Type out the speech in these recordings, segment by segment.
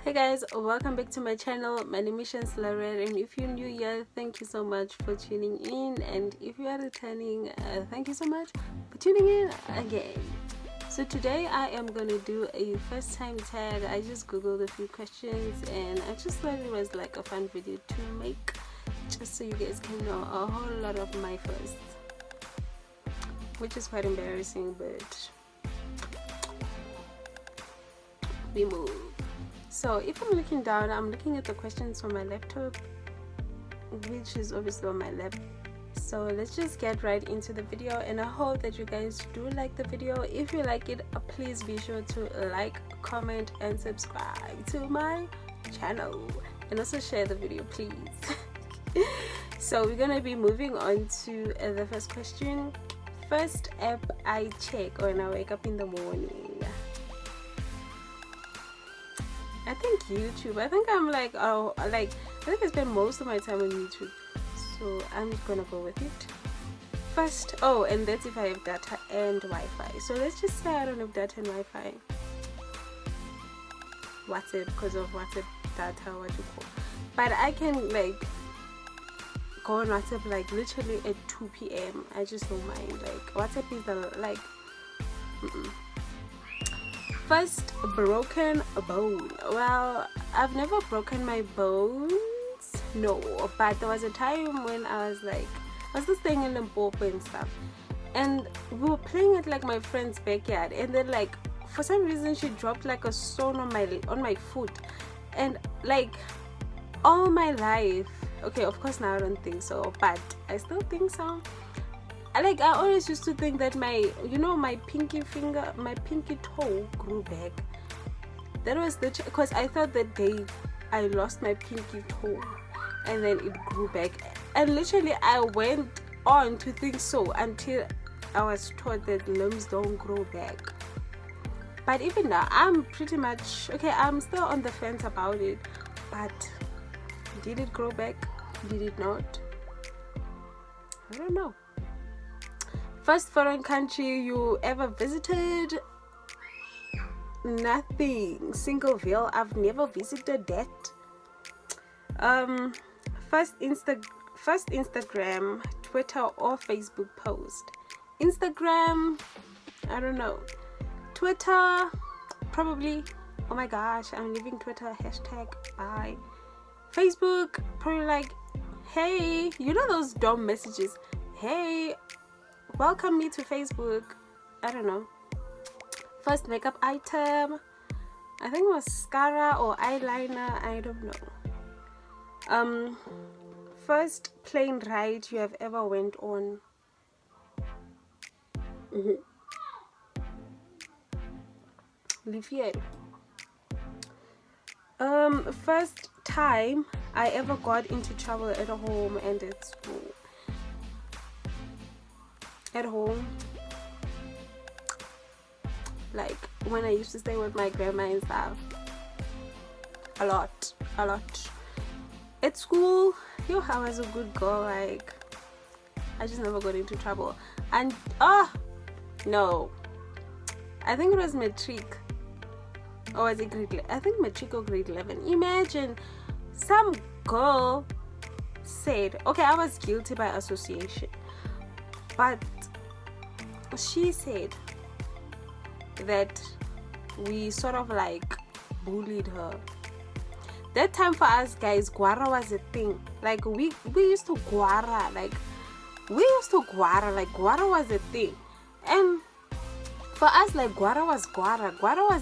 Hey guys, welcome back to my channel. My name is Shanslarer, and if you're new here, thank you so much for tuning in, and if you are returning, thank you so much for tuning in again. So today I am gonna do a first time tag. I just googled a few questions and I just thought it was like a fun video to make, just so you guys can know a whole lot of my firsts, which is quite embarrassing, but we move. So if I'm looking down, I'm looking at the questions from my laptop, which is obviously on my lap. So let's just get right into the video, and I hope that you guys do like the video. If you like it, please be sure to like, comment and subscribe to my channel, and also share the video, please. So we're gonna be moving on to the first question. First app I check when I wake up in the morning. I think YouTube. I think I'm like, I think I spend most of my time on YouTube, so I'm just gonna go with it. First, and that's if I have data and Wi-Fi. So let's just say I don't have data and Wi-Fi. WhatsApp, because of WhatsApp data, what you call. But I can like go on WhatsApp like literally at 2 p.m. I just don't mind. Like WhatsApp is the like. First broken bone. Well, I've never broken my bones, no, but there was a time when I was just staying in Limpopo and stuff, and we were playing at like my friend's backyard, and then like for some reason she dropped like a stone on my foot, and like all my life, okay, of course now I don't think so, but I still think so. I always used to think that my pinky finger, my pinky toe grew back. That was because I thought that day I lost my pinky toe and then it grew back, and literally I went on to think so until I was taught that limbs don't grow back. But even now I'm pretty much okay. I'm still on the fence about it, but did it grow back? Did it not? I don't know. First foreign country you ever visited? Nothing. Singleville. I've never visited that. First Instagram, Twitter or Facebook post. Instagram, I don't know. Twitter, probably. Oh my gosh, I'm leaving Twitter. #bye. Facebook, probably like, hey, you know those dumb messages. Hey, welcome me to Facebook. I don't know. First makeup item, I think mascara or eyeliner, I don't know. First plane ride you have ever went on. Livier. First time I ever got into trouble at home and at school. At home, like when I used to stay with my grandma and stuff, a lot. At school, I was a good girl. Like I just never got into trouble. And no, I think it was matric, or was it grade? I think matric or grade 11. Imagine some girl said, okay, I was guilty by association, but she said that we sort of like bullied her. That time for us guys, guara was a thing. Like we used to guara, like guara was a thing. And for us, like guara was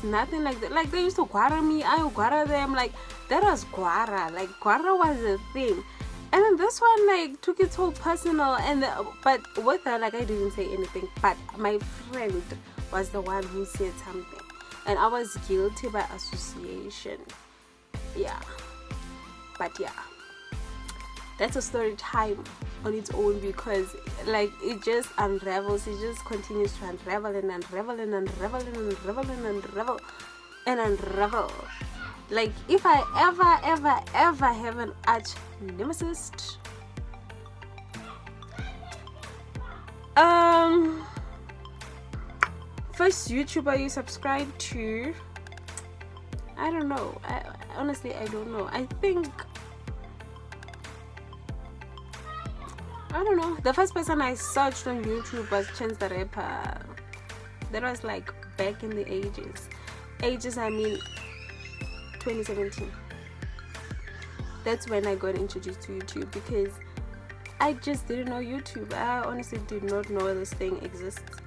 nothing like that. Like they used to guara me, I would guara them, like that was guara. Like guara was a thing. And then this one like took it so personal, and but with her, like I didn't say anything, but my friend was the one who said something, and I was guilty by association. Yeah, but yeah, that's a story time on its own, because like it just unravels. It just continues to unravel and unravel and unravel and unravel and unravel and unravel. Like if I ever have an arch nemesis, first YouTuber you subscribe to, I don't know. Honestly, I don't know. I think, I don't know. The first person I searched on YouTube was Chance the Rapper. That was like back in the ages. I mean 2017. That's when I got introduced to YouTube, because I just didn't know YouTube. I honestly did not know this thing exists.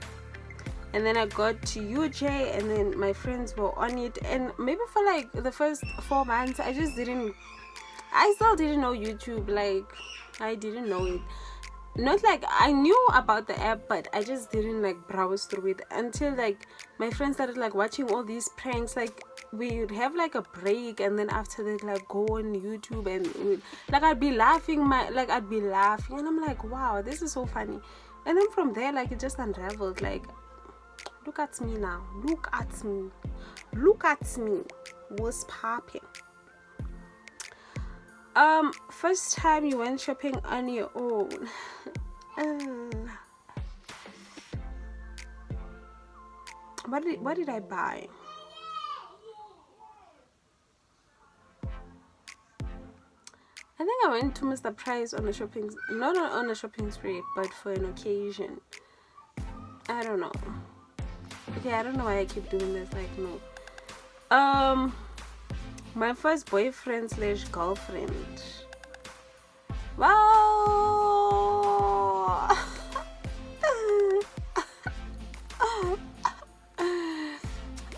And then I got to UJ, and then my friends were on it, and maybe for like the first 4 months I still didn't know YouTube. Like, I didn't know it. Not like I knew about the app, but I just didn't like browse through it until like my friends started like watching all these pranks. Like, we'd have like a break, and then after that, like, go on YouTube, and like I'd be laughing, and I'm like, wow, this is so funny. And then from there, like, it just unraveled. Like, look at me now, look at me, what's popping? First time you went shopping on your own. What did I buy? I think I went to Mr. Price on a shopping, not on a shopping spree, but for an occasion. I don't know. Okay, I don't know why I keep doing this. Like, no. My first boyfriend / girlfriend. Wow.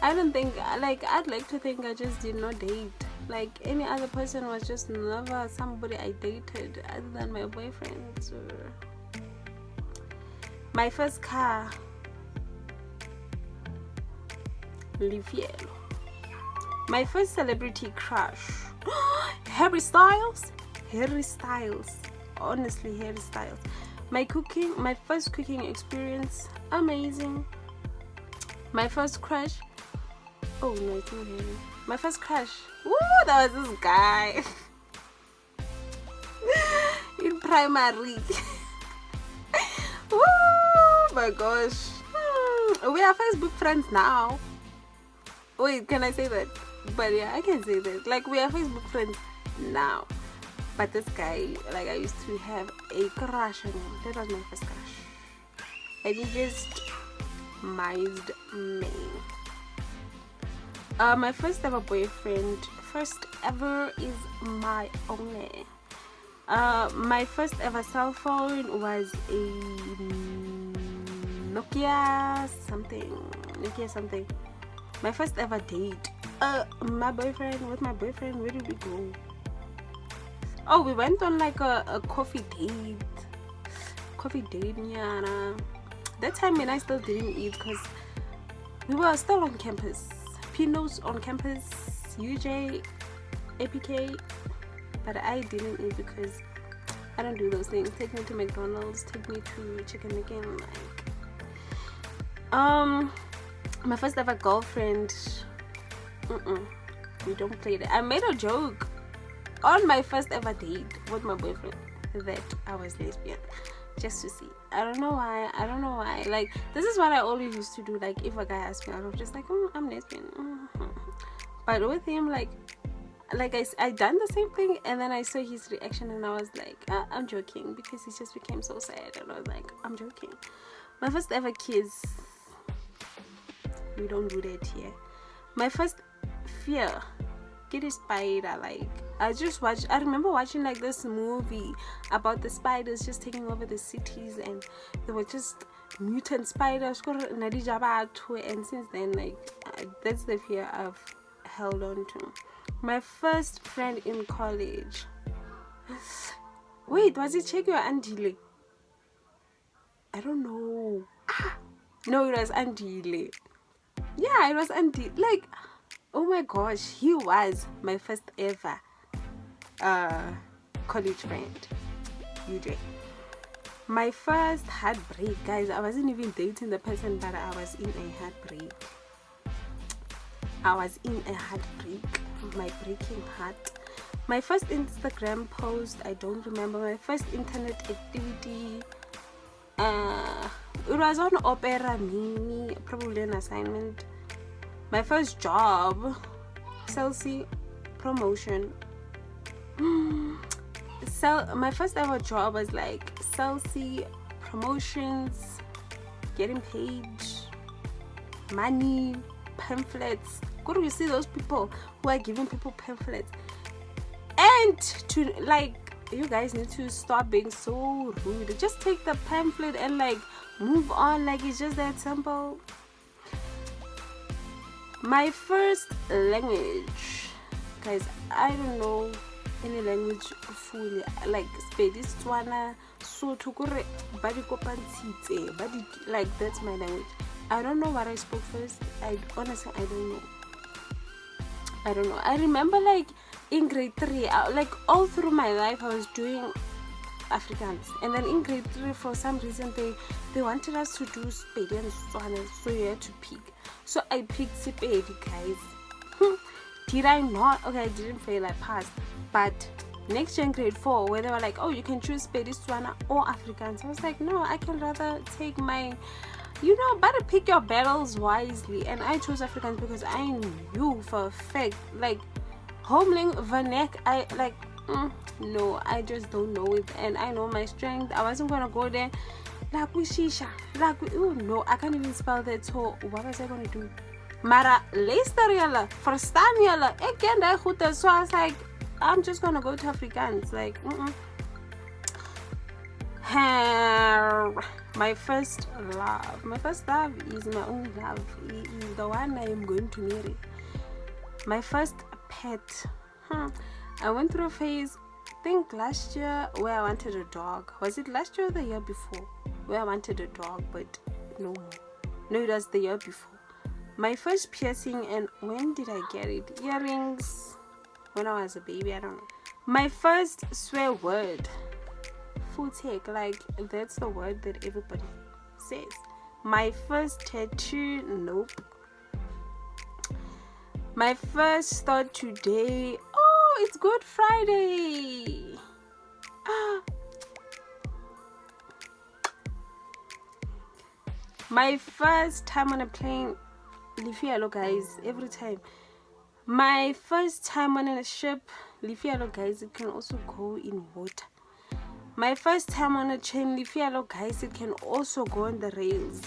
I don't think, like, I'd like to think I just did not date. Like, any other person was just never somebody I dated other than my boyfriend. So. My first car, Livielo. My first celebrity crush, Harry Styles. Honestly, Harry Styles. My first cooking experience, amazing. My first crush, oh no, it's not Harry. My first crush, woo, that was this guy in primary. Woo, my gosh. We are Facebook friends now. Wait, can I say that? But yeah, I can say that. Like, we are Facebook friends now. But this guy, like, I used to have a crush on him. That was my first crush. And he just mized me. My first ever boyfriend, first ever, is my only. My first ever cell phone was a Nokia something. My first ever date, with my boyfriend, where did we go? Oh, we went on like a coffee date, Nyana. That time when I still didn't eat, because we were still on campus. Pinos on campus, UJ, APK, but I didn't eat because I don't do those things. Take me to McDonald's, take me to Chicken Again, like. My first ever girlfriend, we don't play that. I made a joke on my first ever date with my boyfriend that I was lesbian, just to see. I don't know why. Like, this is what I always used to do. Like, if a guy asked me out, I was just like, I'm lesbian. But with him, like I done the same thing, and then I saw his reaction, and I was like, I'm joking, because he just became so sad, and I was like, I'm joking. My first ever kiss, we don't do that here. My first fear, get a spider. Like, I remember watching like this movie about the spiders just taking over the cities, and they were just mutant spiders, and since then, like, that's the fear I've held on to. My first friend in college, wait, was it Cheki or Andile? I don't know. No, it was Andile. Yeah, it was Andy. Like, oh my gosh, he was my first ever college friend, UJ. My first heartbreak, guys. I wasn't even dating the person, but I was in a heartbreak. My breaking heart. My first Instagram post, I don't remember. My first internet activity, it was on Opera Mini, probably an assignment. My first job, Celsea promotion. So my first ever job was like Celsea promotions, getting paid, money, pamphlets. Go to you see those people who are giving people pamphlets, and to like, you guys need to stop being so rude. Just take the pamphlet and like move on, like it's just that simple. My first language, guys, I don't know any language fully, like Spedi, Setswana, Sotho, kore ba di kopantshitse, ba di, like that's my language. I don't know what I spoke first. Honestly, I don't know. I remember like in grade 3, like all through my life I was doing Afrikaans, and then in grade 3 for some reason they wanted us to do Sepedi and Setswana, so you had to pick. So I picked Sepedi, guys. Did I not? Okay, I didn't fail, I passed. But next year in grade 4, where they were like, oh, you can choose Sepedi, Setswana or Afrikaans, I was like, no, I can rather take my, better pick your battles wisely. And I chose Afrikaans because I knew for a fact, like Homeling, Vanek, I like, no, I just don't know it, and I know my strength. I wasn't gonna go there like with Shisha, like no, I can't even spell that. So what was I gonna do? Mara Leicester yalla, Verstaan yalla, again I goed. So I was like, I'm just gonna go to Afrikaans, like my first love is my only love, is the one I am going to marry. My first pet, I went through a phase, I think last year, where I wanted a dog. Was it last year or the year before? Where I wanted a dog, but no, it was the year before. My first piercing, and when did I get it? Earrings, when I was a baby, I don't know. My first swear word, full take, like that's the word that everybody says. My first tattoo, nope. My first thought today, oh, it's Good Friday. My first time on a plane, Lifialo, guys, every time. My first time on a ship, Lifialo, guys, it can also go in water. My first time on a train, Lifialo, guys, it can also go on the rails.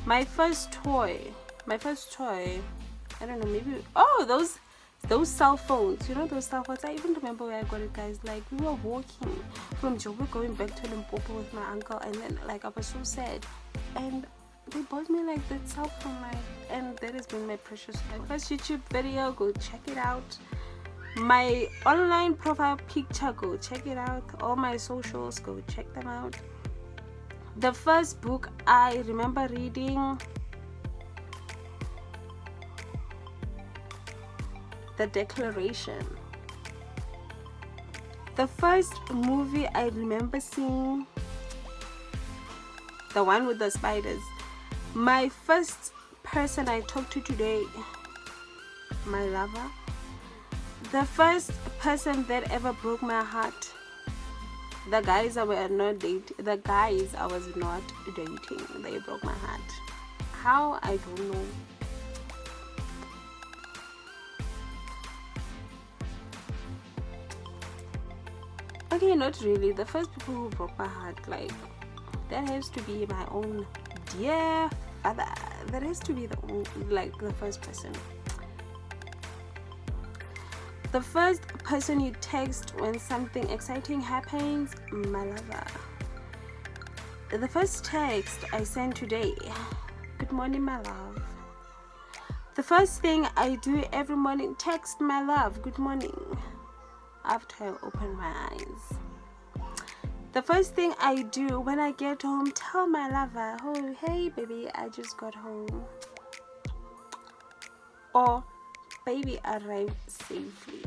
My first toy, I don't know, maybe, those cell phones, those cell phones. I even remember where I got it, guys. Like, we were walking from Joburg going back to Limpopo with my uncle, and then like I was so sad, and they bought me like that cell phone, like, and that has been my precious toy. First YouTube video, go check it out. My online profile picture, go check it out. All my socials, go check them out. The first book I remember reading, The Declaration. The first movie I remember seeing, the one with the spiders. My first person I talked to today, my lover. The first person that ever broke my heart, the guys I was not dating, they broke my heart. How? I don't know. Okay, not really. The first people who broke my heart, like, that has to be my own dear father. That has to be the first person. The first person you text when something exciting happens, my lover. The first text I sent today, good morning, my love. The first thing I do every morning, text my love, good morning, after I open my eyes. The first thing I do when I get home, tell my lover, oh, hey baby, I just got home. Or baby arrived safely.